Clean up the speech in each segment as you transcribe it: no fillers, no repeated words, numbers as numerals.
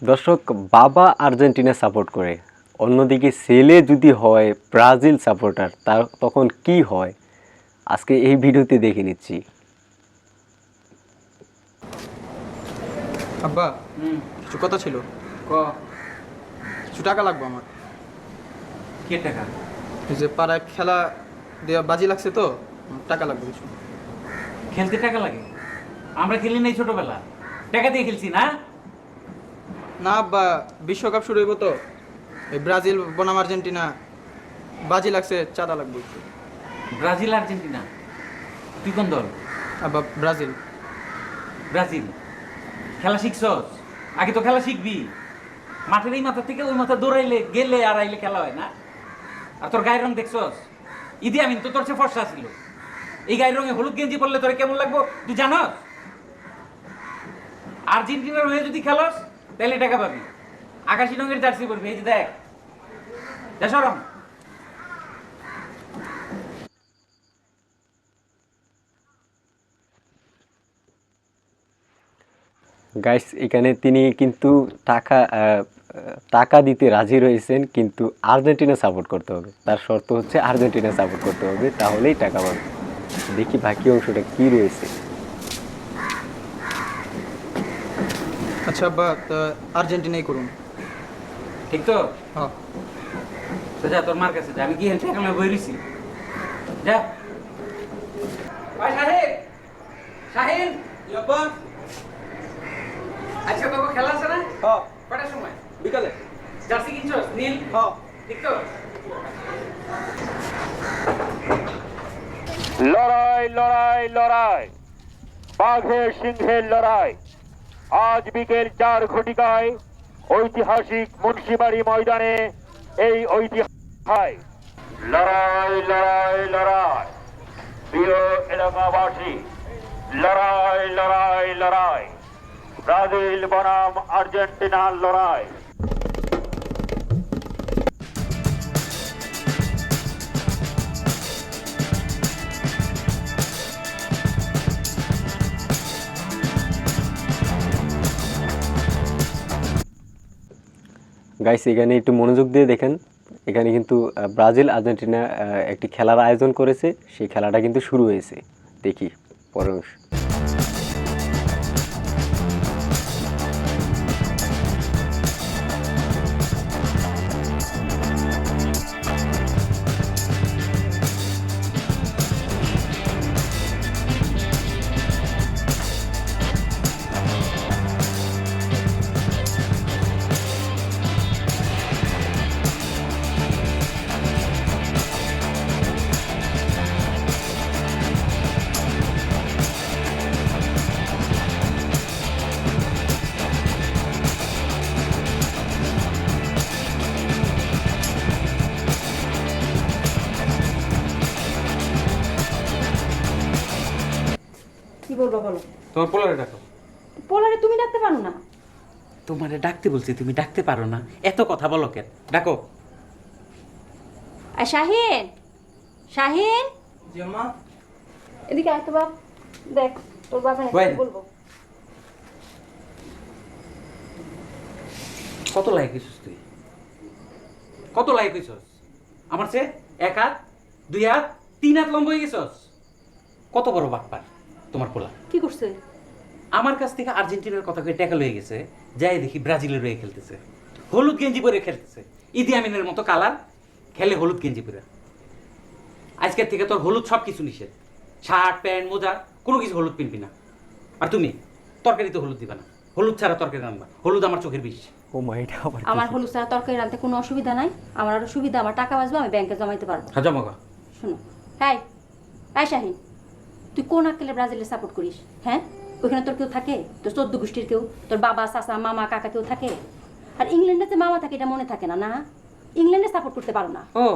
দর্শক, বাবা Argentina support করে, অন্যদিকে ছেলে যদি হয় ব্রাজিল সাপোর্টার, তার তখন কি হয় আজকে এই ভিডিওতে দেখে নিচ্ছি। আব্বা কিছু কথা ছিল। ক কিছু টাকা লাগবে আমার। কে টাকা? এই যে পাড়ায় খেলা দেওয়া বাজি লাগছে তো, টাকা লাগবে কিছু। খেলতে টাকা লাগে? আমরা খেলি নাই ছোটবেলা, টাকা দিয়ে খেলছি না। না আব্বা, বিশ্বকাপ শুরু হইব তো, এই ব্রাজিল বনাম আর্জেন্টিনা বাজি লাগছে, চাঁদা লাগবে একটু। ব্রাজিল আর্জেন্টিনা, তুই কোন দল? আব্বা ব্রাজিল। ব্রাজিল খেলা শিখছস? আগে তো খেলা শিখবি। মাঠের এই মাথা থেকে ওই মাথা দৌড়াইলে গেলে আর আইলে খেলা হয় না। আর তোর গায়ের রং দেখছস? ইদি আমিন তো তোর চেয়ে ফর্সা ছিল। এই গায়ের রঙে হলুদ গেঞ্জি পরলে তোর কেমন লাগবো তুই জানস? আর্জেন্টিনার হয়ে যদি খেলস তাহলে টাকা পাবি। আকাশি রঙের জার্সি পরবি, এই যে দেখ, যা সরম। গাইস, এখানে তিনি কিন্তু টাকা দিতে রাজি রয়েছেন, কিন্তু আর্জেন্টিনা সাপোর্ট করতে হবে। তার শর্ত হচ্ছে আর্জেন্টিনা সাপোর্ট করতে হবে, তাহলেই টাকা পাবে। দেখি বাকি অংশটা কি রয়েছে। আচ্ছা আব্বা, তা আর্জেন্টিনাই করুন। ঠিক তো? হ্যাঁ। তো যা তোর মার কাছে যা, আমি কি হেলতে এখানে বই রইছি। যা ভাই। শাহিন, শাহিন, আব্বা। আজকে তোকে খেলা আছে না? হ্যাঁ, কটার সময়? বিকালে। জার্সি কিনছস নীল? হ্যাঁ। ঠিক তো? লড়াই লড়াই লড়াই, বাঘের সিংহের লড়াই। আজ বিকেল 4 ঘটিকায় ঐতিহাসিক মুন্সিবাড়ি ময়দানে এই ঐতিহাসিক লড়াই লড়াই লড়াই। প্রিয় এলাকাবাসী, লড়াই লড়াই লড়াই, ব্রাজিল বনাম আর্জেন্টিনার লড়াই। গাইস, এখানে একটু মনোযোগ দিয়ে দেখেন। এখানে কিন্তু ব্রাজিল আর্জেন্টিনা একটি খেলার আয়োজন করেছে, সেই খেলাটা কিন্তু শুরু হয়েছে। দেখি পরের অংশ। কি বলবো বলো? তোমার পোলারে ডাকো। পোলারে তুমি ডাকতে পারো না? তোমারে ডাকতে বলছি, তুমি ডাকতে পারো না? এত কথা বলো কেন? ডাকো। আর শাহিন, শাহিন, জি আম্মা। এদিকে আয় তো বাপ। দেখ তোর বাবা কই? বলবো। কত লাইক হইছস তুই? কত লাইক হইছস? আমার চেয়ে 1 হাত, 2 হাত, 3 হাত লম্বা হয়ে গেছস। কত বড় বাটপার তোমার পোলা। কি করছে? আমার কাছ থেকে আর্জেন্টিনার কথা কয়ে টাকা লয়ে গেছে, যাই দেখি ব্রাজিলের হয়ে খেলতেছে, হলুদ গেঞ্জি পরে খেলতেছে। ইদি আমিনের মতো কালার, খেলে হলুদ গেঞ্জি পরে। আজকের থেকে তোর হলুদ সব কিছু নিষেধ। শার্ট প্যান্ট মোজা কোনো কিছু হলুদ পিনবি না। আর তুমি তরকারিতে হলুদ দিবা না, হলুদ ছাড়া তরকারি রান্না। হলুদ আমার চোখের বিষ। ও মাই, এটা আবার আমার হলুদ ছাড়া তরকারি রাঁধতে কোনো অসুবিধা নাই। আমার আরো সুবিধা, আমার টাকা বাঁচবে, আমি ব্যাংকে জমাইতে পারবো। হ্যাঁ, জমাগা। শোনো, হ্যাঁ হ্যাঁ শাহিন, তুই কোন আক্কেলে ব্রাজিলের সাপোর্ট করিস? হ্যাঁ, ওইখানে তোর কেউ থাকে? তোর 14 গোষ্ঠীর কেউ, তোর বাবা চাচা মামা কাকা কেউ থাকে? আর ইংল্যান্ডে যে মামা থাকে এটা মনে থাকে না? না, ইংল্যান্ডে সাপোর্ট করতে পারো না। ও,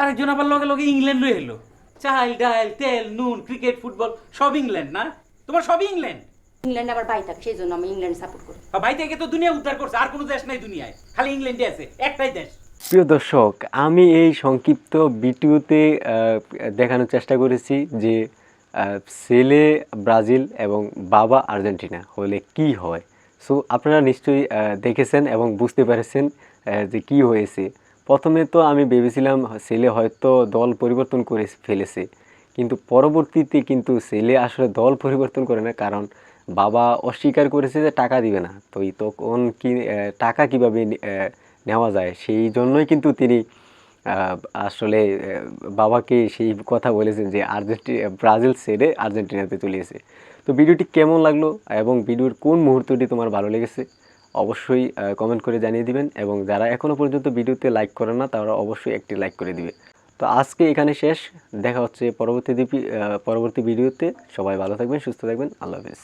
আরেকজন আবার লগে লগে ইংল্যান্ড লয়ে এলো। চাল ডাল তেল নুন ক্রিকেট ফুটবল সব ইংল্যান্ড না? তোমার সবই ইংল্যান্ড। ইংল্যান্ডে আবার বাই থাকে, সেই জন্য আমি ইংল্যান্ড সাপোর্ট করি। আর ভাই থেকে তো দুনিয়া উদ্ধার করছে, আর কোনো দেশ নাই দুনিয়ায়, খালি ইংল্যান্ডে আছে একটাই দেশ। প্রিয় দর্শক, আমি এই সংক্ষিপ্ত ভিডিওতে দেখানোর চেষ্টা করেছি যে ছেলে ব্রাজিল এবং বাবা আর্জেন্টিনা হলে কি হয়। সো আপনারা নিশ্চয়ই দেখেছেন এবং বুঝতে পেরেছেন যে কি হয়েছে। প্রথমে তো আমি ভেবেছিলাম ছেলে হয়তো দল পরিবর্তন করে ফেলেছে, কিন্তু পরবর্তীতে কিন্তু ছেলে আসলে দল পরিবর্তন করে না, কারণ বাবা অস্বীকার করেছে যে টাকা দিবে না। তো তখন কি টাকা কীভাবে নেওয়া যায়, সেই জন্যই কিন্তু তিনি আসলে বাবাকে সেই কথা বলেছেন যে ব্রাজিল ছেড়ে আর্জেন্টিনাতে চলে এসে। তো ভিডিওটি কেমন লাগলো এবং ভিডিওর কোন মুহূর্তটি তোমার ভালো লেগেছে অবশ্যই কমেন্ট করে জানিয়ে দিবেন, এবং যারা এখনও পর্যন্ত ভিডিওতে লাইক করে না তারা অবশ্যই একটি লাইক করে দিবে। তো আজকে এখানে শেষ, দেখা হচ্ছে পরবর্তী ভিডিওতে। সবাই ভালো থাকবেন, সুস্থ থাকবেন, আল্লাহ হাফেজ।